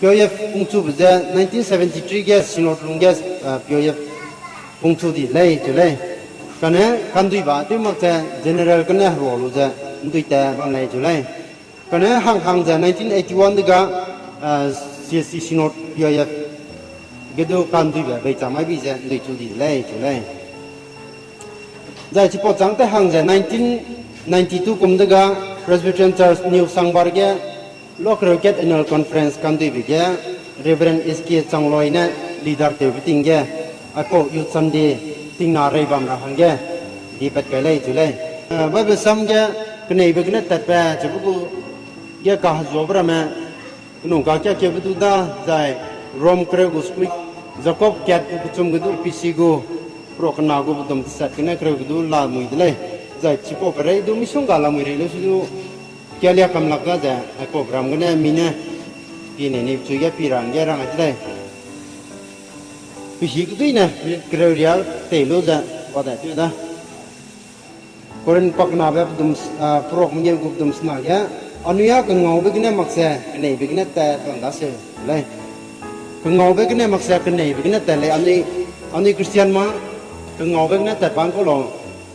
POF ปุ่งชูบุษ1973 แกสินอดลุงแกPOF ปุ่งชูดีเลยจุเลยกันเนี่ยกันดุยบ้าที่มักจะ general กันเนี่ยรัวรู้จะดุยแต่บางเลยจุเลยกันเนี่ยห่างจะ1981ดีกว่าCSC สินอด POF ก็ดูกันดุยแบบไปจำไม่บีจะดุยชูดีเลยจุเลย在这波长的行在1992กุมดกา Presbyterian Church New Sangbarge Local Get Annual Conference กันด้วยบิเก Reverend SK จังลอยนะ leader เตวิติงเกอโปยุสันดีติงนาเรบัมราหังเกดีเป็ดไกเลยจุเลยว่าเป็นซ้ำเกกันในเบกนัดตัดไปจะพวกเกกาฮัวบรามาหนุ่มกาเกเก็บดูด้า在 Rome เครกุสกุยจะกบแกดกุจุมกันดูพิซิกูโปรกันนากูบุตรสัตว์กันนะเคยดูลามุยเลยใจชิปโอเปรย์ดูมิชงกาลามุยเลยแล้วสุดแกเลียกำลังก็จะไอ้โปรแกรมกันเนี่ยมีเนี่ยปีนี้นี่ช่วยปีรังแกรังอะไรปีหิกด้วยนะเคยเรียกเตลูจะว่าแต่จุดนะคนปักนาแบบดุมโปรมันยังกุดุมสนาแกอนุญาตกันเงาไปกันเนี่ยมักเสียกันเนี่ยไปกันเนี่ยแต่ตั้งแต่เสียเลยกันเงาไปกันเนี่ยมักเสียกันเนี่ยไปกันเนี่ยแต่เลยอันนี้คริสเตียนมาก็เงาไปนั่นแต่บางก็ลอง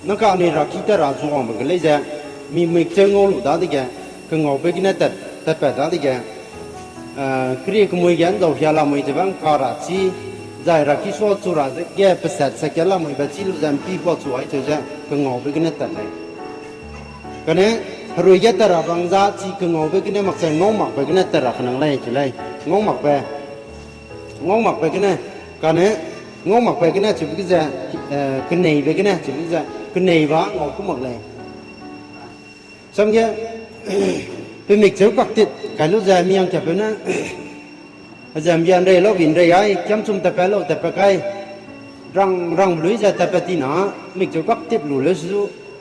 นั่นก็อันนี้รักที่แต่ราชวงศ์มันก็เลยจะมีเจ้างูหลุดได้ดิแกก็เงาไปนั่นแต่แปดได้ดิแกครีกมวยยันดอกยาลามวยจะบังการาชีใจรักที่สวดสุราแกประเสริฐสักยาลามวยแบบที่รู้จักปีพอสวยจะก็เงาไปนั่นแต่เลยก็เนี่ยรวยยัตระบางจ้าที่ก็เงาไปนั่นมักจะงงหมักไปนั่นแต่รักนั่งเลยจะเลยงงหมักไปกันเนี่ยก็เนี่ยงงหมักไปกันนะจุดก็จะกันไหนไปกันนะจุดก็จะกันไหนวะงงก็หมดเลยสมัยเป็นมิกเซอร์กักติดการรู้จักมีอย่างจะเป็นนะอาจารย์มีอะไรเราวินอะไรไอ้จำชุ่มแต่ไปเราแต่ไปใครรังลุยจะแต่ไปที่ไหนมิกเซอร์กักติดรู้เลยสุด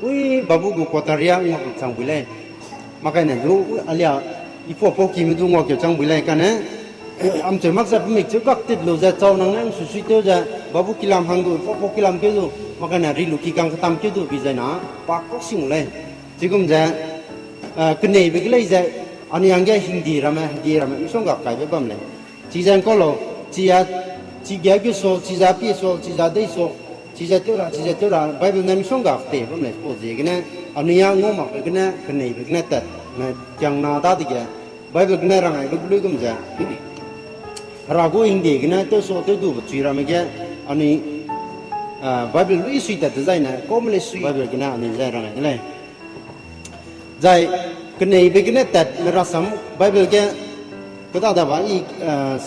อุ้ยบาบูกูกอตาเรียงงจังไปเลยมากันเนี่ยรู้อะไรอ่ะอีพวกกิมดูงอเกี่ยวจังไปเลยกันนะआमचे मागचा मिक्सर कागदीत लो जा चावनांग सुसुइतो जा बाबू किलाम हांगदो पपो किलाम केदो माकाना रिलु किकां खताम केदो बिजायना पाको सिंगले जिगुम जा कने बेगले जा अनि आंगे हिंदी रामा मिसंगा कायबे बमले जिजान कोलो जिया जिग्या के सो जिजा पि सो जिजा दै सो जिजा तेरा बाइबल ना मिसंगा ते बमले पोजेगने अनि या ngो mak बेगने कने बेगने त ना जंगना दा दिगे बाइबल गने रांगाय लुगलु गुम जा रागो हिंदी गना तो सोते दु बचीरा में क्या अनि बाइबल लुई सुई त जाय ना कोमले सुई बाइबल गना अनि जाय रंग ले जाय कने बेगने त मेरा सम बाइबल के कदा दा बा ई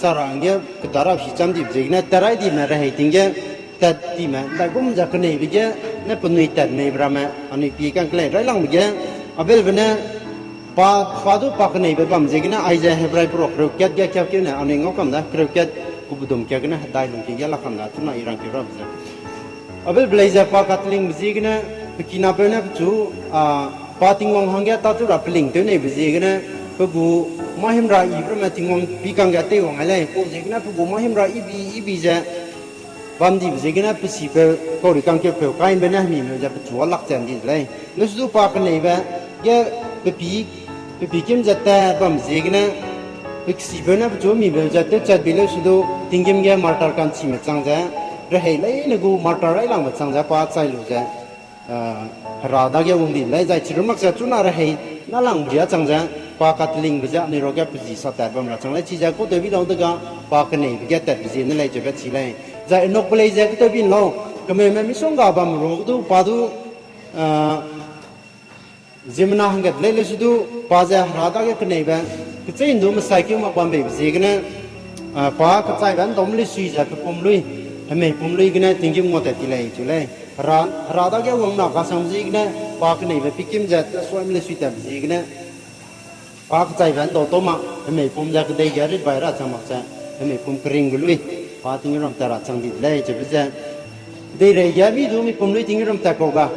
सारांग के कदारा भी चम दी जेगने तराई दी में रहे तिंगे त दी में दा गुम जा कने बेगे ने पनुई त ने ब्रामा अनि पी कां क्ले राइलांग बेगे अबेल बने पादु पाकने बे बम जेगना आइजा हेब्राय प्रो क्रोकेट क्या के ना अने ngokam da क्रोकेट कुबुदम क्या गना दाइ लुंके या लखम दा तुना इरां के रब जा अबे ब्लेजा पाकतलिंग जेगना किना पेना छु पातिंग wong hangya ta chu ra pling te ne जेगना पगु महिमरा इब्रमा तिंगम बिकां ga te wong ale को जेगना पगु महिमरा इबी जा बमदि जेगना पसी पे को रि कां के पे काइन बे ना मी मे जा छु लक चन दि ले लसु पाकने बे ये पे किम जाता बम जेगना एक सिबना जो मी बे जाते चत बिले सुदो तिंगिम गे मार्टर कान छि में चांजा रहे ले नगु मार्टर राइ लांग चांजा पा चाइ लु जा रादा गे उंदि ले जाय छिरमक जा चुना रहे ना लांग बिया चांजा पा कातलिंग बिजा नि रोगे पुजि सता बम रा चांले छिजा को देबि दं दगा पा कने बिगे त बिजे ने ले जबे छिले जा नोक प्ले जा को देबि लो कमे मे मिसंगा बम रो दु पादु जिमना हंगत ले सुदु पाजा रादा के कने बे कचे इंदु मसाइक्यु मा बम बे जेगना पा कचाइ गन दमलि सुइ जा पमलुइ हमे पमलुइ गने तिंगिम मोते तिलै जुलै रादा के वंग ना का समझि गने पा कने बे पिकिम जा सोइमले सुइ ता जेगना पा कचाइ गन दो तोमा हमे पम जा कदे गरि बायरा चमक जा हमे पम करिंग गुलुइ पा तिंगिरम तारा चंगदि ले जबजा दे रे या बि दु मी पमलुइ तिंगिरम ता कोगा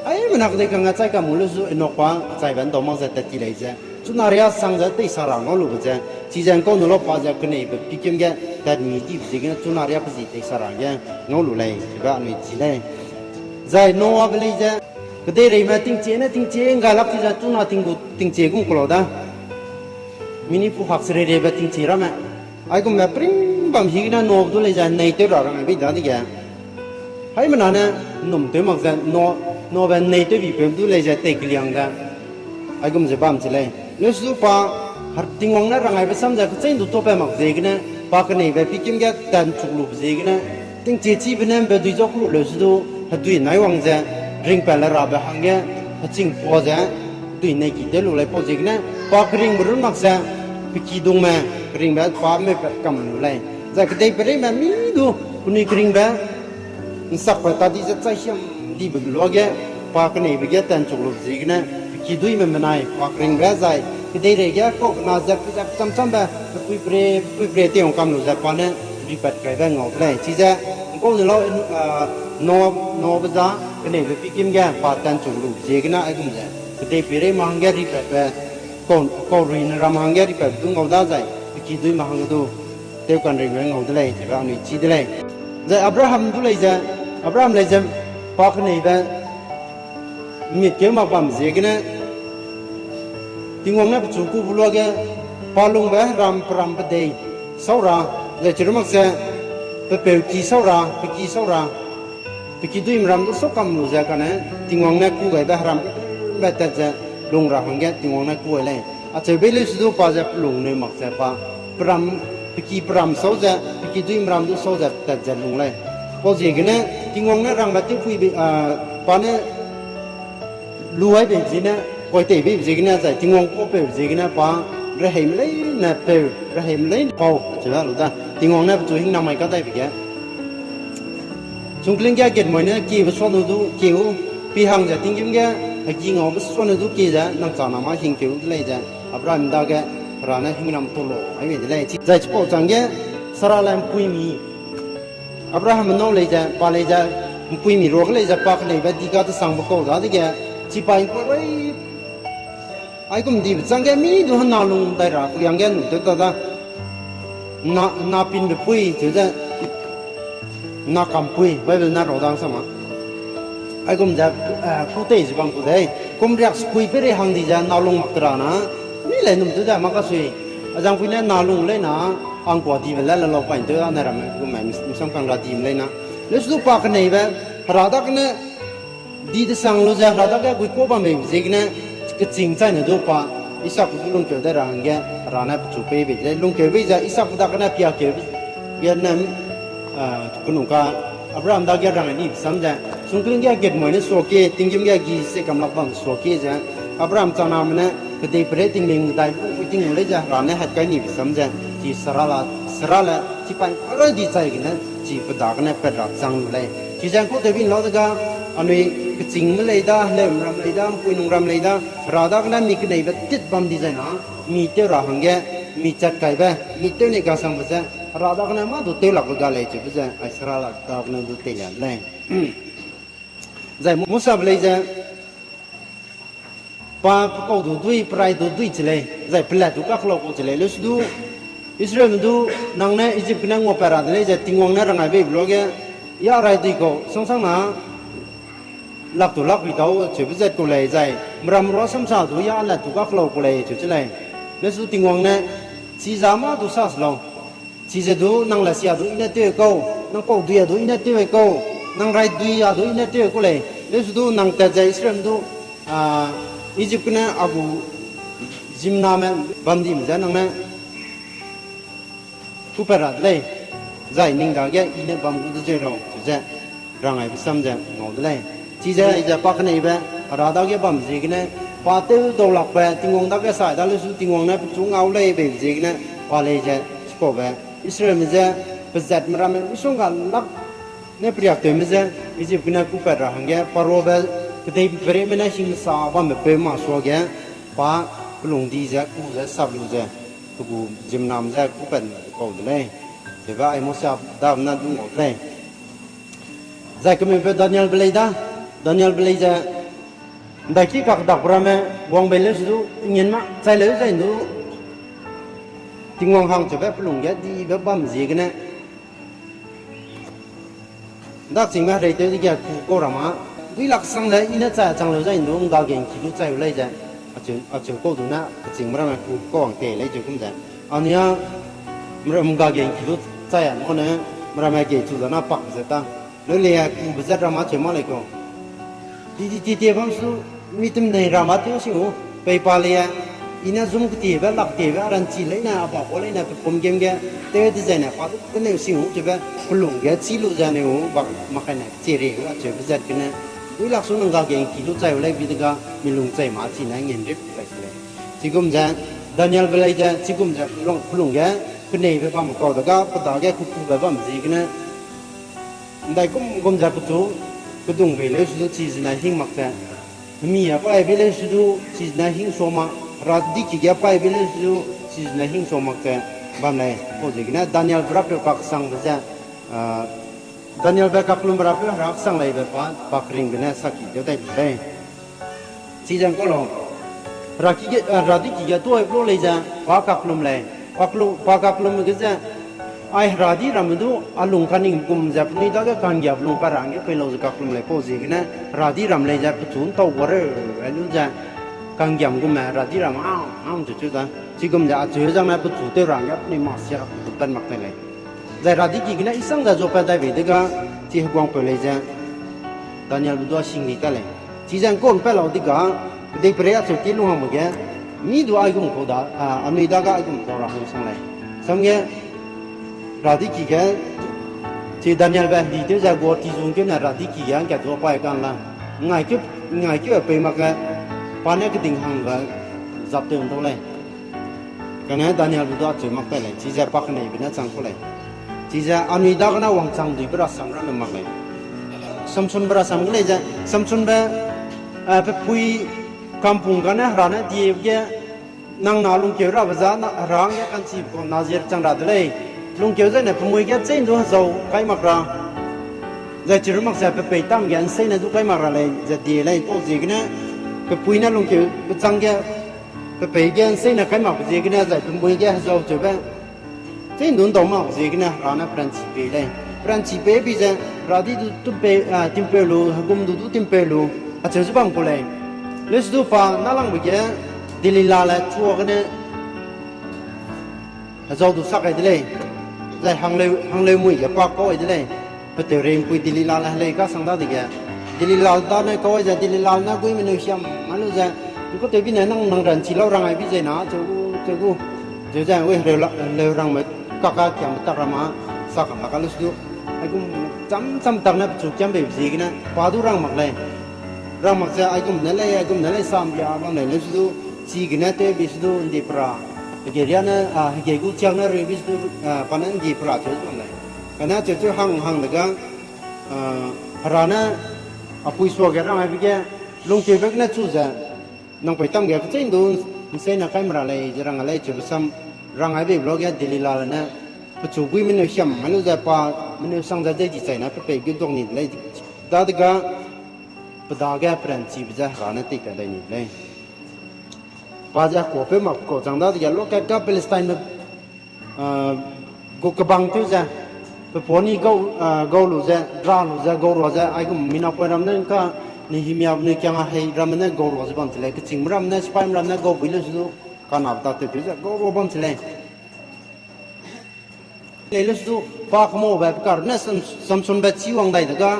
ai mình học đây càng ngày cả một lúc rồi nó quá giải vấn đồ mang ra tết đi chứ chúng ta riêng sang ra tây sa rang nó luôn chứ chỉ rằng con nó bao giờ cái này bị kiếm cái tết mì đi gì cái chúng ta riêng cái gì tây sa rang cái nó luôn này thì bạn mình chỉ đây giải nó vào đây chứ cái đây này mà tiếng chế ngay lập thì chúng ta tiếng chế cũng có đó mini phụ học sinh đây về tiếng chế ra mà ไอ้ก็แบบปริ้งบางทีก็น่าโน้มตัวเลยจะในตัวเราไงพี่จ๋าที่แกให้มันนั่นหนุ่มตัวมักจะโนแบบในตัวพี่เป็นตัวเลยจะเตะกลียงกันไอ้ก็มันจะบ้ามจะเลยแล้วสุดป้าหัดติงวังนั่นไงไปซ้ำจะก็เส้นตัวตัวไปมักเจกันนะป้ากันนี่แบบพี่กิมแกแต่ชุกลูกเจกันนะติงเจจีเป็นนั่นแบบดูจอกลูกเลยสุดหัดดูไหนวังจะริงไปแล้วราบหังแกหัดจิงพอจะดูในกี่เดือนลูกเลยพอเจกันนะป้ากริงบรุนมักจะพี่กิดงมากริงแบบป้าไม่แบบกำลูกเลยจะก็ได้ไปได้แบบมีดูคุณนี่กริงแบบสักพักตาดีจะใจเชี่ยมดีบุกลัวแกป้ากันนี่ไปแกแต่ชุกลูกเจกันนะพี่กิดุยมันไม่ป้ากริงแบบใจก็ได้เลยแกก็น่าจะจำแบบคุยเปรย์ที่ของกำลูกจะป้าเนี่ยรีบไปไกลแบบงอเลยที่จะก็เราโนบจ้าก็เนี่ยไปกินแกป้าแต่ชุกลูกเจกันนะไอ้กุมจะก็ได้ไปเรื่องมังแกรีบไปก็รีนรามังแกรีบไปดูงอได้ใจพี่กิดุยมังดูเที่ยวกันเรื่องงอได้เลยที่เราเนี่ยชีได้เลยจะอับราฮัมดูเลยจะอับราฮัมเลยจะป้ากันเนี่ยแบบมีเกี่ยวกับความเจกันนะติงวังเนี่ยจุกูบุลวกปาลุงเบะรำปรำปะเดย์สาวราเลยจุดมักเสะเปลกีสาวราเปกีสาวราเปกีดุยมรำตุสกัมลูเจกันนะติงวังเนี่ยกูเบะรำเบะแต่จะลงราหังเกติงวังเนี่ยกูเลยอาจจะเบลิสุดป้าจะลงเนี่ยมักเสะป้าปรำเปกีปรำสาวจะเปกีดุยมรำตุสาวจะแต่จะลงเลยพอเจกันเนี่ยติงวังเนี่ยรำแบบที่คุยป้าเนี่ยรู้ไว้เป็นจีเนี่ยก็เตะไปจริงๆนะแต่ที่งงก็เป็นจริงๆนะป้าเราเห็นเลยนะเป็นเราเห็นเลยเขาใช่ไหมลูกตาที่งงเนี่ยตัวหิ้งนำไม่ก็ได้ไปแก่ช่วงกลิ้งแก่เกิดเหมือนเนี่ยกี่วันส่วนดูกี่วันปีหังจะทิ้งจิ้มแก่ไอ้กี่งอวันส่วนดูกี่จะนั่งจานามาหิ้งกี่วันเลยจะอับรามินดาแก่ร้านเนี่ยหิ้งนำตัวโลไอ้เรื่องเลยใจเฉพาะจังแก่สระแลมปุยมีอับราฮัมน้องเลยจะป้าเลยจะปุยมีโรคเลยจะป้าเลยแบบดีก็จะสั่งบุกเข้าได้แก่จีบไปก็เลยไอ้กุมดีจังแกมีดูหันนาลงได้ละยังแกหนุ่มตัวตานาปินไปปุยจะจะนากำปุยไปเป็นนาเราดังสมาไอ้กุมจะกูเตะจีบังกูได้กุมเรียกปุยไปเรื่องดีจะนาลงมักตรานะนี่แหละหนุ่มตัวจะมักก็สวยอาจารย์ปุยเนี่ยนาลงเลยนะอังกว่าดีไปแล้วเราไปตัวนั่นแหละกูไม่สำคัญเราดีเลยนะแล้วสุดปากเนี่ยแบบราดักเนี่ยดีที่สั่งรู้จักราดักก็กูก็ไม่จริงเนี่ยก็จริงใจเนี่ยดูป้าอิสระกูลงเกี่ยวได้รังแกร้านนั้นจุดไปไปเลยลงเกี่ยวไปจะอิสระกูดักนั้นเปียกเกี่ยวเยันนั้นคุณนุ่งก็อับราฮัมดักแกรังนี้สำคัญส่งกลิ่นแกเกิดเหมือนสโลเกติงจิมแกกีเสกำลังบังสโลเกจะอับราฮัมจานามเนี่ยก็ได้ประเดี๋ยวติงเมงได้ผู้ติงเลยจะร้านนั้นหัดกันนี้สำคัญที่สระละที่ไปอะไรดีใจกันนะที่ประดักนั้นเป็นรักจังเลยที่จังก็เทวินเราจะก็อันนี้ก็จริงไม่เลยด้าเล่มรำเลยด้าปุยนุ่งรำเลยด้าราดักนั้นมีกันในแบบติดบัมดีใจนะมีเจ้าราหังแกมีจัดไก่แบบมีเจ้าในการสังเกตราดักนั้นมาดูเตลักก็ได้จุดเจ้าไอ้สระละดักนั้นดูเตลักเลยใจมุสาบเลยจ้ะป้าก็ดูด้วยปลายดูด้วยเฉลยใจเปล่าดูก็ขลุ่มเฉลยแล้วดูอิสราเอลดูนางเนี่ยอียิปต์นั่งว่าปราดเลยจะติงวงเนี่ยรังไงไปบล็อกเนี่ยยาอะไรดีก็สงสัยนะลักตัวลักวิธีจุดพิเศษกูเลยใจมรำร้อนซ้ำซากตัวยาละตัวก็ขลุ่มกูเลยจุดเฉลยแล้วดูติงวงเนี่ยชีจามาดูซาสลองชีจะดูนางละเสียดูอินเดียกูนางกูดูยาดูอินเดียกูนางไรดูยาดูอินเดียกูเลยแล้วดูนางแต่ใจอิสราเอลดูอียิปต์เนี่ยอากูจิมนามันบัมดีมั้ยนางเนี่ยผู้ประหลาดเลยใจนิ่งดาวแกอินเดียบัมกูจะเจอเราจุดเจ้าร่างไอ้พิสัมจังงอดเลยที่จะอีจะปักในแบบราดาวแกบัมจีกันเนี่ยพอเต้ตัวหลักไปติงวงดาวแกสายดาวเลยสุดติงวงเนี่ยจุงเอาเลยแบบจีกันเนี่ยพอเลยจะสกอบแบบอิสราเอลมันจะเป็นจัดมรำมันส่งกันลับเนี่ยเปรียบเทียบมันจะอียิปต์เนี่ยผู้ประหลาดหังแกปารโรแบบก็ได้เปรียบมันชิงสาวว่ามันเป็นมาสัวแกป้าปลุงดีจะกูจะสับลูจะกูจิมนามจะกูเป็นกูเลยแต่ว่าไอ้มุสาดาวนั้นดูหมดเลยใจก็มีเป็นดานิเอลเบลย์ดานิเอลเบลย์จะได้ที่กักดักประมาณวางเบลย์สุดเงินมาใจเลยใจดูทิ้งวางห่างจะแบบปลุงแกดีแบบบ้ามจีกันนะดักสิ่งมาเรื่องที่แกกูก็รามาวิลักษณะเลยอินเดียจังเลยใจดูงาเก่งคิดใจเลยจะอาจจะก็ดูนะสิ่งมาเรื่องกูก็วางเตะเลยจะคุ้มใจอันนี้ มึงกาเก่งคิดใจอ่ะโน่นเนี่ยมันไม่เก่งจุดนั้นปักเสร็จตั้งแล้วเลยกูไปจัดรามาเชื่อมาเลยก็ที่เดี๋ยวผมสู้มีตุ้มในรามาเที่ยวสิโอไปพาเลยอินาซุ่มกตีแบบหลักตีแบบรันจีเลยนะบอกว่าเลยนะผมเกมแกเตะที่ใจเนี่ยพอตัวเนี่ยสิโอจะแบบพลุงแกซีลุใจเนี่ยโอบักมาแค่ไหนเจริญว่าจะไปจัดกันเนี่ยวิลักษณะกาเก่งคิดใจว่าเลยวิธีการมีลุงใจมาจีนั่งเงินริบไปเลยที่กุมจะดานิเอลเวลาจะที่กุมจะพลุงแกคือเนี่ยไปฟังก่อนแล้วก็ปะตาแกคุกแบบว่ามันจีกันเนี่ยได้กุมจะประตูก็ต้องไปเลยสุดที่จะนั่งหิ้งมักจะมีอะไรไปเลยสุดที่จะนั่งหิ้งโซมารัดดิคิยาไปไปเลยสุดที่จะนั่งหิ้งโซมาจะบ้านไหนโอ้ยนะดานิเอลรับเป็นปักสังจะดานิเอลแบบกับลุงรับเป็นรับสังเลยแบบว่าปักริงเป็นเนี่ยสักกี่เดี๋ยวได้เลยที่จังก็ลองรัดดิคิยาตัวไอ้พวกเลยจะปักกับลุงเลยปักกับลุงมันก็จะไอ้ราดีรามันดูอาลุงคันนิ่งกุมจับนี่ได้ก็การหยับลุงปารังก็เป็นเราจะกับลุงเลยพอสิกันนะราดีรำเลยจะประทุนตัววัวเร่ไอ้ลุงจะการหยับกุมมาราดีรำอ้าวจุดๆนะที่กุมจะจุดจังนะประทุนตัวรังก็นี่มาเสียตุตันมักเลยแต่ราดีกี่กันนะอีสังจะจบไปได้เวทีก็ที่กวางไปเลยจะตอนนี้เราดูสิ่งนี้กันเลยที่จังก้นไปเราที่ก็ได้เปรียบสุดที่ลุงทำเหมือนกันมีดูไอ้กุมเขาได้อันนี้ได้ก็ไอ้กุมตัวรังสังเลยสังเกตराधी की क्या ची दानियल बे लीडर जा गोटी जों के ना राधी की क्या क्या तो पाए कान ला ngai के पे मक पाने के दिंग हंग गा जाते उन तो ले कने दानियल बुदा चे मक पे ले ची जा पक नहीं बिना चंग को ले ची जा अनु दा गना वंग चंग दुई बरा संग रा मक ले समसुन बरा संग ले जा समसुन बे पे पुई kampung kana rana die के nang na lung ke ra baza na rang ya kan chi ko nazir chang ra deลุงเกี่ยวใจเนี่ยผมวยแกเส้นตัวเจ้าใครมากราจะจิรุมักจะไปตั้งยันเส้นเนี่ยทุกใครมากราเลยจะดีเลยพวกจีกันเนี่ยไปปุยนั่นลุงเกี่ยวไปจังแกไปยันเส้นเนี่ยใครมากจีกันเนี่ยจะผมวยแกเจ้าจะเป็นเส้นตัวต่อมาจีกันเนี่ยร้านนั้นปรันชีเปเลยปรันชีเปพี่จะร้านที่ตุ้มเปติมเปลูกุมดูติมเปลูอาจจะจะบังกูเลยเลสดูฟ้านั่งหลังไปแกดิลิลาเลยชัวกันเนี่ยเจ้าดูสักไอ้ดิเลยใจหังเลยมวยกับปากก็ไอ้ดิเลยไปเตะเรียนคุยดิลิลาเลยก็สังได้ดิแกดิลิลาตอนนั้นก็ไอ้จะดิลิลานะกูไม่รู้ช่ำมันรู้ใจกูเตะพี่เนี่ยนั่งรันชีเรารังไอ้พี่ใจนะเจ้าใจเว้ยเร็วรังมันก็เกี่ยมตักรามาสักหลักรู้สึกไอ้กูจำตักเนี่ยจุกจำแบบสิกันนะพาดูรังมักเลยรังมักจะไอ้กูนั่นเลยสามยาบางเลยรู้สึกสิกันเนี่ยเตะบิสดูดีปราKejadian kejadian ujian rebis tu panen di pelacur tu lah. Karena cucu hang lega harana apa isu agak ramai begini. Long cebek na cuza, nang petam gak kecil tu, misalnya kamera leh, jarang leh cuba sam, rangai be blog ya delilal na, pecubui mana siam, mana siapa, mana sang saja di sana, pergi gendong ni leh, dah dega pedagang peranci beja harana tiga leh ni leh. Wajah kopi mak ko jangda dia lo kat Palestine me go kebang tu je peponi go lu je dra lu je go ro je ai ko mina po ram ne ka ni himya ne kyang a hei ram ne go ro je ban tile ke ching ram ne spam ram ne go bilu su ka na ta te je go ro ban tile le lu su pa ko mo ba kar ne samsun ba chi wang dai da ga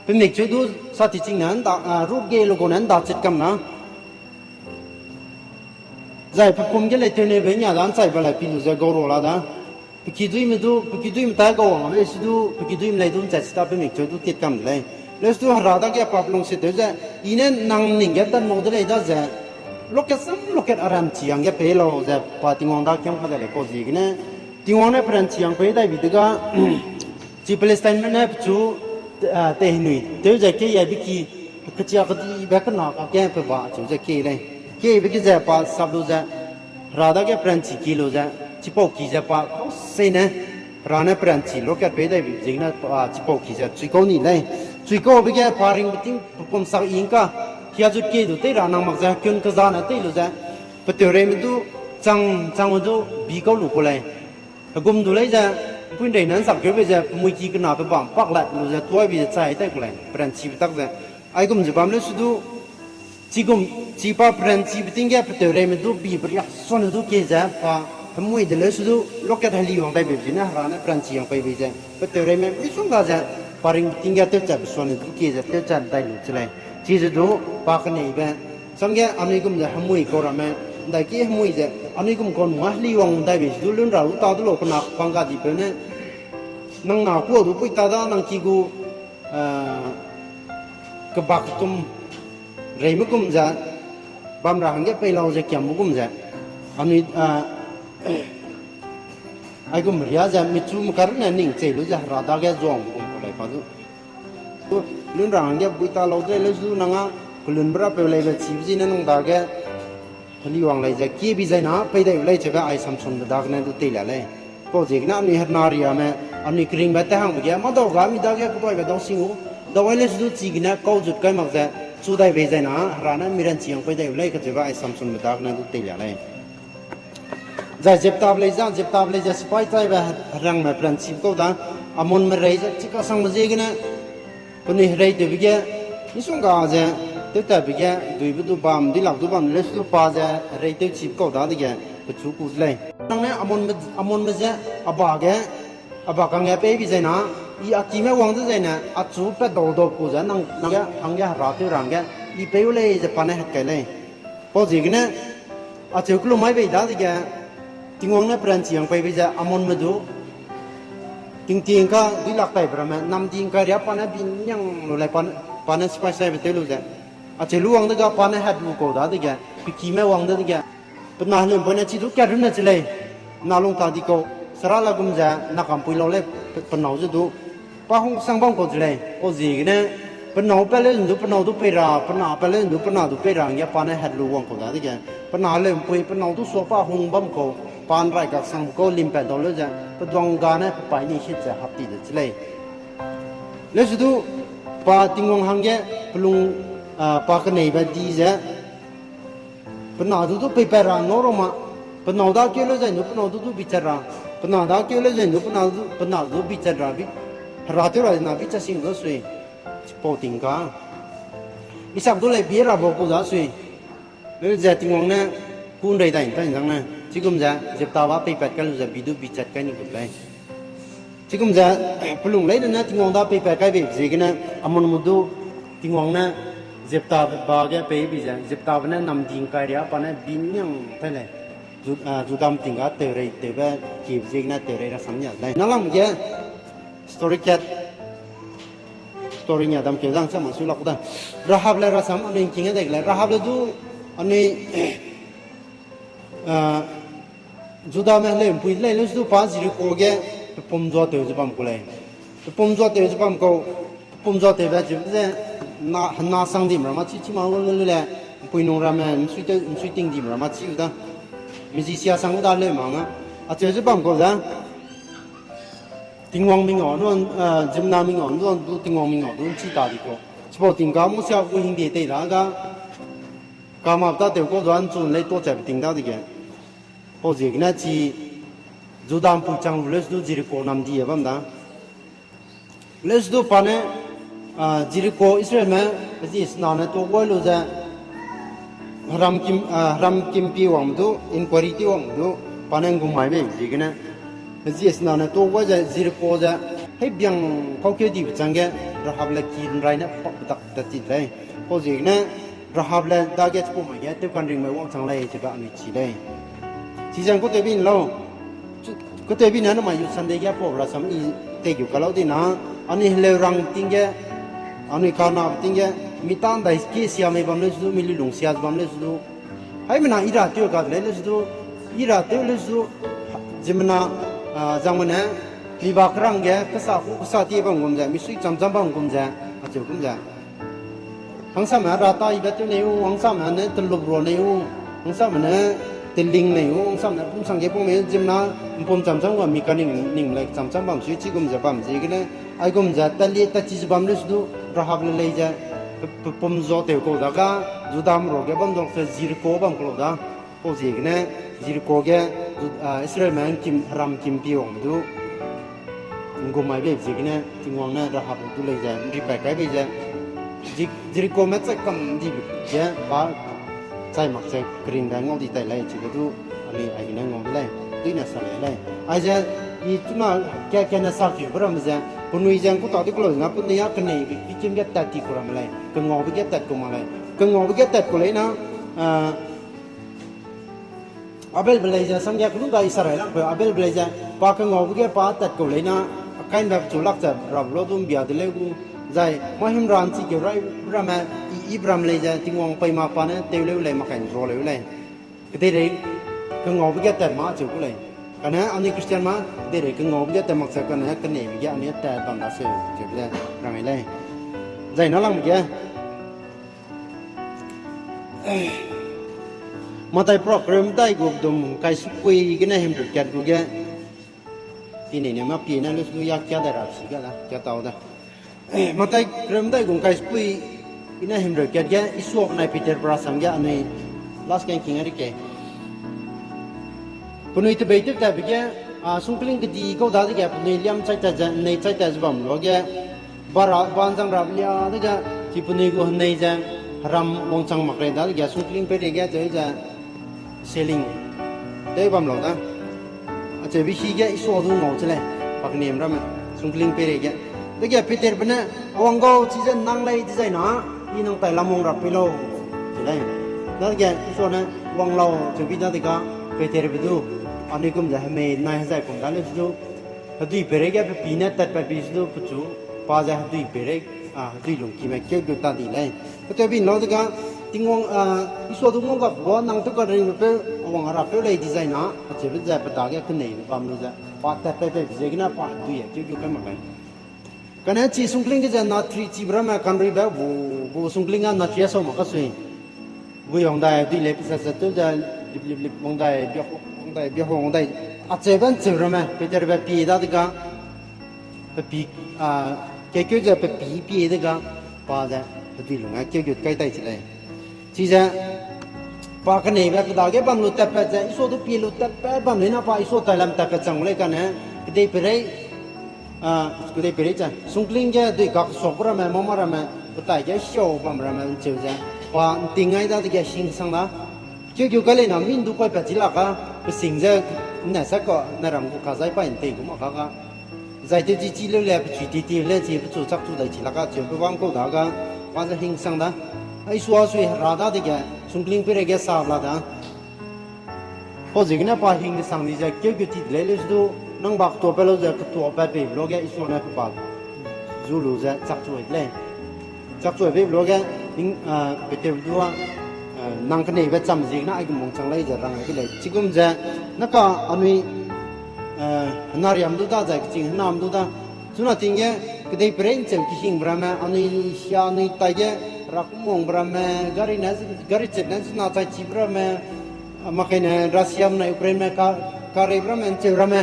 pe mek chu du sa ti ching nan da ru ge lu ko nan da chit kam na giải pháp cùng cái này thế này với nhà đàn giải vào lại pin rồi gấu rồi là đó, bị kí đuôi mình tay gấu mà lấy số bị kí đuôi mình lấy đun giải start với mình chơi đun tiết cầm lại, lấy số hara đó cái pháp long sẽ tới ra, ý nên năng nín cái tân mô đó lấy đó ra, lúc cái aram chiang cái phe lo ra, và tiếng ông đã kiếm cái này có gì cái này, tiếng ông này phần chiang phe đây vì đó chỉ Palestine này chú tây nuôi, tới giờ cái gì bị kí cái chia cái gì bé cái nào cái phải bảo chú giờ cái này. Kể về cái giải pháp sắp được ra, ra đó cái phần chỉ kilo ra, chỉ bảo kỳ giải pháp không xây nè, ra nè phần chỉ lúc cái bây giờ bị dính nè, chỉ bảo kỳ giải truy cầu nỉ này, truy cầu bây giờ phá rình bị bom sắc yên cả, khi azu kê được tới ra năng mặc ra kêu cái giá nè tới được ra, bắt đầu rồi mình tu chẳng mình tu bị câu lục lại, gồm tu lấy ra, vấn đềนั้นสักเกิดbây giờ mùi kỳ cái nào phải bằng bắt lại, rồi ra tuổi bây giờ chạy tới cái này, phần chỉ bị tắc ra, ai cũng chỉ bám lấy số chỉ pa pran chỉ bị tiếng cái bắt đầu mình tu bị bớt son tu kia ra pa ทำมวยจะเลยสุดล็อกแกทะเลของไต้แบบนี้นะร้านนั้นปรันชีของไปไปจ้ะก็เตอร์เรย์แม่ไม่ส่งกาจ้ะปาริงทิ้งแกเตอร์จับส่วนนี้ที่จะเตอร์จับได้หลุดเลยชีจะดูปากนี่แบบสังเกตอันนี้ก็มันจะทำมวยก็ระแม่ได้กี่ทำมวยจ้ะอันนี้ก็มันคนว่าลีวังไต้แบบดูเรื่องราวตาตุโลกนักฟังกันดีเป็นเนี่ยนั่งหน้ากู้ดูไปตาด้านั่งจีกูกบักตุ่มเรย์มุกุมจ้ะบางรางแกไปเราจะเกี่ยมมุกุมจ้ะอันนี้ไอ้กุมเรียจะมิจูมการนั่นนิ่งเจลุจะราดาแกจงกุมอะไรพอดูลุนรางแกบุยตาเราจะเลือดดูนังอ่ะกุลุนบราไปเลยแบบชีวิตนั่นน้องดาแกพลีวังเลยจะกี่ปีใจนะไปได้เลยจะไปไอ้ซัมซุงดากันนั่นดูตีเลยพอเจกนั่นนี่ฮันนารีอาเมอันนี้กริ่งแบบแต่ห้างเมื่อกี้มาดอกามีดาแกก็ไปแบบต้องสิงหูดาวเลยดูจีกนะเขาจุดกันมักจะสุดได้ไปใจนะร้านนั้นมีรันจีงไปได้เลยก็จะไปไอ้ซัมซุงดากันนั่นดูตีเลยจะเจ็บตาเลยจ้าเจ็บตาเลยจะสไปใจแบบรังแบบปรันชิบก็ได้อามอนมาเรย์จะชิคกี้พายมาเจกันนะคนนี้เรย์ตัวบิ๊กนี่ส่งกาจะตัวแต่บิ๊กดูไปดูบามดีหลักดูบามเลสตัวป้าจะเรย์ตัวชิบก็ได้ดิแกไปชูกุดเลยนั่งเนี่ยอามอนมาจะอาบากังเงไปพี่ใจนะอีอากิเมวังจะใจนะอาชูไปโดดกูจะนั่งแกหังแกราตัวรังแกอีไปอยู่เลยจะปานให้หัดกันเลยพอเจกันนะอาเจ้ากลุ่มไม่ไปได้ดิแกทิ้งวังเนี่ยเปลี่ยนเสียงไปไปจะอามอนมาดูทิ้งก็ดีหลักไปประมาณนำทิ้งก็เรียบปานบินยังอะไรปานสไปซ์ไปเตลูจะอาเจ้าลูกวังเด็กปานหัดลูกก็ได้ดิแกพิกีแม่วังเด็กเป็นนาเล่นปานชิดุแกรุ่นนั่นจะเลยนาลงตาดิโกสระละกุมจะนักการปุยเราเลยเป็นนาจะดูป้าห้องสังบังก็จะเลยโอ้จีกันเนี่ยเป็นนาไปเล่นดูเป็นนาดูไปราเป็นนาไปเล่นดูเป็นนาดูไปราเนี่ยปานหัดลูกวังก็ได้ดิแกเป็นนาเล่นปุยเป็นนาดูสัวป้าห้องบังก็ปานไรกับสังก็ลิมเป็ดตัวเลยจ้ะเป็นดวงกาเนี่ยไปนี่คิดจะหับตีเด็ดเลยแล้วสุดป้าติงวังหังแกปลุงป้ากันไหนแบบดีจ้ะเป็นนาดูไปไปร้านโนรมาเป็นนาดาเกี่ยวเลยจ้ะหนูเป็นนาดูบิจาราเป็นนาดาเกี่ยวเลยจ้ะหนูเป็นนาดูบิจาราบิราตัวเราหน้าบิจาสิงก็สวยปอติงกาอีสักตัวเลยเบียร์บอกกูจะสวยแล้วจะติงวังเนี่ยคุณได้แต่งจังนะ지금 자 집다와 페이퍼까지 자 비두 비zat까지 그래 지금 자 불ung 레이는 팅왕다 페이퍼까지 지기나 아몬 무두 팅왕나 집다바게 페이비자 집다바나 남딩까리아 파나 빈냥 탈레 주담 팅가 테레 테베 기브지나 테레라 삼냐 나랑 게 스토리캣 스토리냐 담 계장 참 술락다 라합레라 삼 랭킹에 되게 라합레도 아니 जुदा में ले पुई ले लुस तो पांच जिरो को के pomzo te jupam ko le pomzo te jupam ko pomzo te ba ju ze na sang di ma chi chi ma lo le pui no ra me sui ting di ma chi da mi ji sia sang da le ma nga a che jupam ko da ting wang ming on jim na ming on du ting wang ming on du chi da di ko chi bo ting ga mo sia ko hing de te da ga ma ta te ko ran zu le to che ting da di geโอ้เจกน่าจีจูดามปุจังเลสดูจิริโกนำดีบ้างนะเลสดูปานเนี่ยจิริโกอิสราเอลมันจีสนาเนี่ยตัวก็รู้จักรำกิมปีวังดูอินควอริตี้วังดูปานเนี่ยกุมหายไปเจกน่ะมันจีสนาเนี่ยตัวก็จะจิริโกจะให้เบียงเขาเกี่ยวดีจังแกเราหับเล็กกินไรเนี่ยปักตักตัดจิตเลยโอ้เจกน่ะเราหับเล็กดาเกตปุ่มอะไรเตัวกันริงไม่ว่างจังเลยจะแบบนี้จีเลยที่จังก็เตบินเราก็เตบินนั้นมาอยู่สันเดียพอเราสามีเตอยู่กับเราดีนะอันนี้เลวรังติงแกอันนี้การนับติงแกมีตันได้กี่เสียไม่บำเร็จดูมีลิลงเสียบำเร็จดูให้มันน่าอิราเตียวกันเลยเลยดูอิราเตียวเลยดูจิมน่าจังมันเนี่ยลีบากรังแกภาษาที่บางคนจะมีสุยจำบางคนจะอาจจะคนจะทั้งสมัยราตาอีแบบนี้ทั้งสมัยเนี่ยตลบรัวเนี่ยทั้งสมัยเนี่ยติลิงเนี่ยองซ้ำเนี่ยผมสังเกตผมเห็นจิมนะผมจำว่ามีการนิ่งเลยจำบางส่วนที่ผมจะบางสิ่งนั้นไอ้ผมจะแต่เลี้ยแต่ที่จะบางเรื่องดูเราหับเลยจะผมจะเที่ยวก็ได้ก็จุดามรอกบางดอกจิริโกบางก็ได้พอสิ่งนั้นจิริโกแกอิสราเอลมันกิมพิวงดูงมไม่เป็นสิ่งนั้นที่งวงนั้นเราหับดูเลยจะรีบไปไกลไปจะจิริโกมันจะกำดีจะบ้าใจมักจะกรีนได้งอดีแต่ไรจีก็ดูอันนี้ไอ้นั่งงอได้ ด้วยเนี่ยสเลยไอ้เจ้าอีจุน่าแกน่ะสักอยู่เพราะมันจะปุ่นวิจังกูต่อที่กลัวงับปุ่นเนี่ยกันเนี่ยพี่จิมแกตัดที่กูรำเลยกันงอไปแกตัดกูมาเลยกันงอไปแกตัดกูเลยนะอาเบลเบลย์จะสังเกตคุณได้อิสราเอลเพราะอาเบลเบลย์จะปากงอไปแกปาตัดกูเลยนะการแบบจุลักจะรับรถตุ้มเบียดเลยกูใจมาหิมรันที่เกี่ยวไรรำมาอีบรำเลยจะทิ้งวางไปมาปานเนี่ยเตียวเลยมาแข่งรอเลยก็ได้เลยกันงอไปแกตัดมาจุกูเลยกันนะอันนี้คริสเตียนมาได้เลยกันงอไปแกตัดมักสักกันนะกันเนี่ยมีแกอันนี้แต่ตอนนั้นเสียจุดเลยรำเลยใจนั่นลังมีแกมาแต่โปรแกรมได้กูดมใครสุกุยกันนะเห็นดูแกกูแกที่นี่เนี่ยมาปีนั้นรู้สึกอยากจะได้รับสิ่งละจะเท่าได้มาแต่โปรแกรมได้กูใครสุกุยกันนะเห็นดูแกอิสวกในปีเตอร์บราสังแกอันนี้ last แกงคิงอะไรแกปุ่นวิทย์เบย์ที่แต่แกสุงคลิงกดีก็ได้แกปุ่นวิลเลียมใจแต่จะในใจแต่จะบ่มแล้วแกบาราบานจังรับเลียได้แกที่ปุ่นวิกูในจะรำวงจังมักเลยได้แกสุงคลิงไปได้แกจะ selling ได้บ่มแล้วนะอาจจะวิธีแกอิสวกดูงอใช่ไหมปักเนียมรำสุงคลิงไปได้แกได้แกปีเตอร์เป็นน่ะวังก็ที่จะนั่งเลยที่ใจนะยี่น้องแต่ละมงรับไปโลใช่ไหมนั่นแกอิสวกนะวังเราจะพิจารณาก็ปีเตอร์ไปดูอันนี้ก็จะให้ไม่นายให้ใจผมได้เลยดูถ้าดูไปเรื่อยๆไปปีนั้นแต่ไปปีสุดปุ๊บป้าจะให้ดูไปเรื่อยดูลงกี่เมื่อกี้ก็ตัดดีเลยก็จะเป็นเราที่ก็ทิ้งวงอีส่วนตรงนั้นก็ว่านั่งทุกคนเรื่องไปวางรับไปเลยดีใจนะอาจจะเป็นใจไปตากแค่คนไหนความรู้จักป้าแต่ไปเจอกันนะป้าดูอย่างเกี่ยวกับอะไรกันนั้นชีสุงคลิงก็จะนัดทรีจีบรามากันรีแบบบูสุงคลิงก็นัดเยอะสมัครก็สวยบูยองได้ดูเล็บสัตว์ตัวจะลิบมองได้เบี้ยได้เบี้ยของได้อาจจะเป็นสิ่งอะไรไปเจอแบบปีได้ดีกันไปปีเกี่ยวกับไปปีได้กันป้าจะไปดูลงเกี่ยวกับใกล้ได้สิเลยที่จะป้ากันเนี่ยแบบดาวแกบังลุตแต่จะอีโซตุปีลุตแต่บังเลยนะป้าอีโซแต่ลำแต่จังเลยกันนะก็ได้ไปเลยก็ได้ไปเลยจ้ะสุงคลิงแกด้วยกับสอบรามามารามาก็ได้แกเชี่ยวบังรามาเจ้าจ้ะป้าติงไงได้แกชิงสังนะเกี่ยวกับเลยนะมินดูไปปัจจิลักะไปสิ่งจะเนี่ยสักก็นารำกูข้าใจไปเองกูมาข้าก็ใจเด็ดจีเลยแหละไปจุดที่เลยจีไปจุดจักจุดได้จีลักะจีไปวางกูด่าก็ว่าจะหิงสังนะไอ้สัวสุยราดาที่แกสุงคลิงไปเรื่องสาวราดาพอจิกเนี่ยป้าหิงสังนี่จะเกี่ยวกับที่เลยเลยดูนั่งบักตัวไปแล้วจะตัวไปไปโลกแกไอ้สัวเนี่ยป้าจูรู้จะจักจุดเลยจักจุดไปโลกแกนิ่งไปเที่ยวดูว่านั่งกันเนี่ยไปจำจริงนะไอ้กุมงจังเลยจะรังไอ้เลยจิกุมจะนักก็อันนี้นารียมดูตาจะจริงน้ำดูตาสุนัขจริงแกก็ได้เปลี่ยนเจ้ากิชิงบรามาอันนี้เชียอันนี้ตายแกรักมงบรามาการิเจ็ดนั้นสุนัขใจจีบรามามาแค่เนี่ยรัสเซียมในอุกเรนมาการีบรามาเจ้าบรามา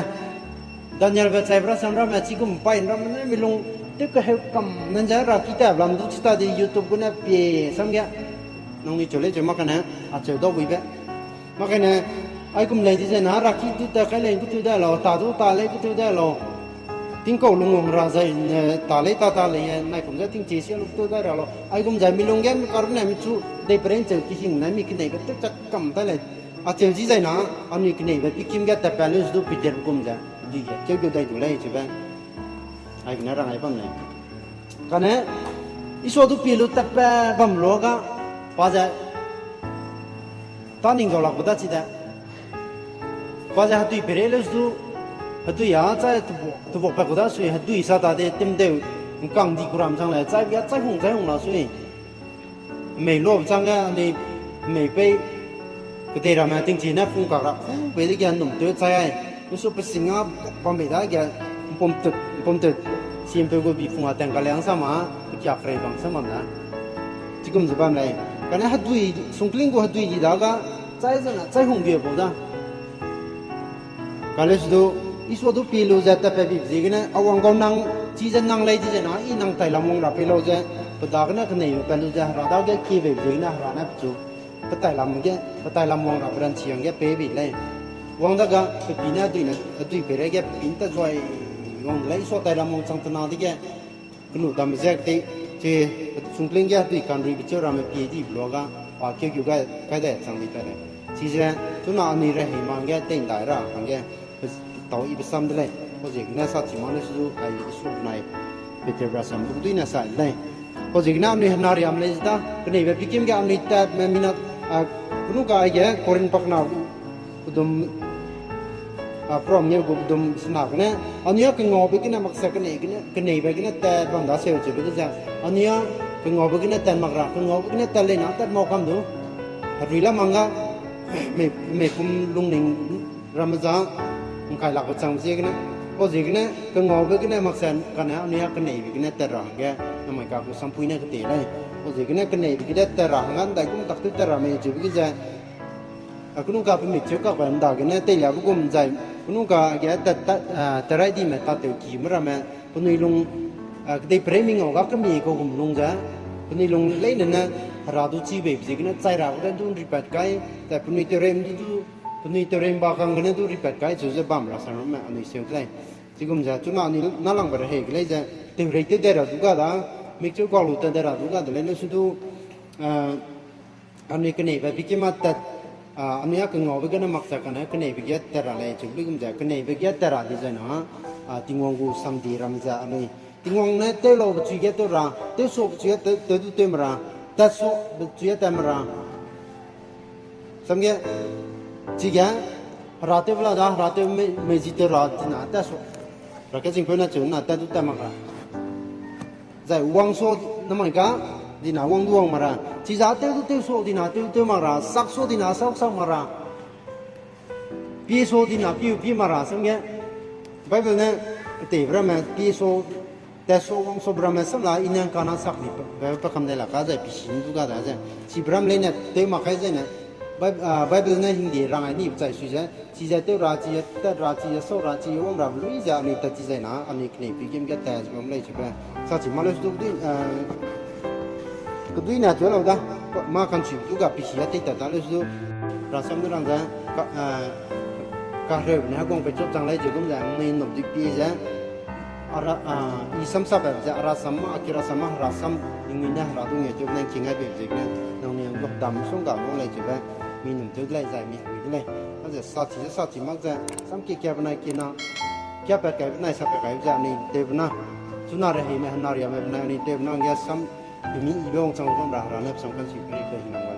ดันยัลเวทไซบราซัมบรามาจิกุมไปบรามาเนี่ยไม่ลงที่ก็ให้กำนั่นจะรักที่แต่บรามาดูสตาร์ดียูทูบก็เนี่ยเปียสังเกตน้องนี่จุดเล็กจุดมากนะอาจจะดูวิเวกมากนะไอ้กุมเลยที่จะน่ารักที่ดูแต่ใครเล่นก็ดูได้หรอตาดูตาเล่ก็ดูได้หรอทิ้งเขาลงงราใจตาเล่ตาเล่นายผมจะทิ้งเจี๊ยบลูกดูได้หรอไอ้กุมใจมีลงแกมีการเนี่ยมีชูได้เปลี่ยนเจอที่หิงนั้นมีขึ้นไหนก็จะกำได้เลยอาจจะจีใจนะอันนี้ขึ้นไหนแบบพิคิมแกแต่เป็นเรื่องดูพิจารณากุมจะดีแค่เจ้าได้ดูเลยใช่ไหมไอ้กุมน่ารักไอ้ปั๊มเลยกันเนี่ยอีส่วนดูพิลุแต่เป็นบัมโลกะป้าจะตอนนี้ก็หลักบุตรจีได้ป้าจะหัดดูเปรี้ยเลยดูหัดดูยาใจตัวบอกไปก็ได้สุยหัดดูอีสานตาเด็ดเต็มเดียวกังดีกรามจังเลยใจเบียใจหงละสุยไม่รวมจังก็นี่ไม่ไปก็เดี๋ยวมาจริงๆนะฟุ้งกักละไปได้แค่หนุ่มตัวใจรู้สึกเป็นสิ่งอ่ะพอไม่ได้แค่ผมตึกเสียงไปก็บีฟุ้งอ่ะแต่งกันแล้วsamaก็อยากใครบางsamaนะที่กุมจะบ้านเลยกันนะฮัดดุยสุงคลิงก็ฮัดดุยจีดาก็ใจจะนะใจหงเบียบบ่ได้กันเลยสุดอีส่วนตัวปีโลจะแต่ไปบีบจีกันนะเอาวังก็นั่งจีจะนั่งเลยจีจะนะอีนั่งไต่ลำมงรับไปโลจะปะดากันนะกันเนี่ยเป็นโลจะเราได้แค่คีบบีบจีนะเราเนี่ยจู่ปะไต่ลำมงแกปะไต่ลำมงรับไปรันเชียงแกไปบีบเลยวังได้ก็ไปปีน่าดุยนะดุยไปเลยแกปีนแต่ช่วยวังเลยส่วนไต่ลำมงจังตนาที่แกกลุ่มดำเจ๊กที่ที่สุงคลิงแกดุยการรีวิจารณ์มาพีดีบล็อกอ่ะว่าเกี่ยวกับใครได้สังเกตได้ chỉ ra chúng nó anh ra hình mang cái tên đại ra mang cái tàu ít xăm đấy có gì cái sao chỉ mang cái số cái số này bây giờ ra xăm cũng tuy là sai này có gì cái nào này nari am lấy ta cái này về pikim cái am lấy ta mình cũng cái cái Korean pak nào cũng from nhiều cũng snack này anh nhớ cái ngõ cái này mặc sao cái này về cái này ta bằng đá xeo chứ cái gì anh nhớ cái ngõ cái này ta mặc ra cái ngõ cái này ta lên nó ta mau cầm đủ hari lah mangga me cũng lung ninh Ramazan không khai lạc trong gì cái này có gì cái này cái ngõ cái này mặc sao cái này anh nhớ cái này cái này ta ra cái nó mày cả cũng xăm pui này cái tiền này có gì cái này cái này ta ra ngan đại cũng takut ta ra me chứ cái gì aku nungka pemik juga kan dah kena teli aku kum jai nungka dia terai di mata tu ki merama penilung kedai premium orang kami ko kum lung ja penilung lain nana radu ci be ji kena cai ra dan tu repeat kai ta penil terem bakang kena tu repeat kai so je bam rasa nama ani sel kai ji kum ja cuma ani nalang ber he kai ja tu rei te dera tu ka da mik chu ko lu te dera tu ka de lain su ani kene ba bikimat anh nhớ cái ngõ với cái nó mặc sao cái này bị ghét tera này chúng tôi cũng vậy cái này bị ghét tera thì sao nó tiếng ngông gu sam đi ram ra này tiếng ngông này tới lâu bị ghét tôi ra tới số bị ghét tới mà ra tới số bị ghét tới mà ra xong nghe chỉ ghét ra tới là ra tới mấy gì tới ra thì nào tới số rồi cái chuyện này chuyện nào tới mà ra giải uang số nó mà cả đi nào uang uang mà ra chỉ giá tiêu số đi nào tiêu mà ra sắc số đi nào sắc mà ra bia số đi nào bia mà ra xong nghe Bible này tỷ ra mà bia sốแต่số uang số bram mà xong là in yang kana sắc đi vậy phải cầm đây là cái gì bị xin du cái gì chỉ bram lên này tiêu mà cái gì này Bible này hindi rằng ai đi chạy suy ra chỉ ra tiêu ra chỉ số ra chỉ uang ra lui ra này ta chỉ ra na anh ấy cái bị game cái tài bram lấy chứ vậy sao chỉ mà lấy số đi cái đuôi này chỗ nào đó mà căn chịu tu gặp bị xía tết ta lấy số ra xong rồi rằng cả rồi này cũng phải chốt chẳng lấy chứ cũng rằng mình nộp đi bia ra isam sabab ja rasam akira sama rasam ingina radu nge tu nang kinga be je ne nong ne lok dam song ga nong lai je ba min num tu lai zai mi wi lai ha ja sa ti mak ja sam ki kya banai ki na kya pa ka banai sa pa ka ja ni te bna chuna re he me hanar ya me banai ni te bna ya sam mi i bong chang chang ra ra ne sam kan si ni ke na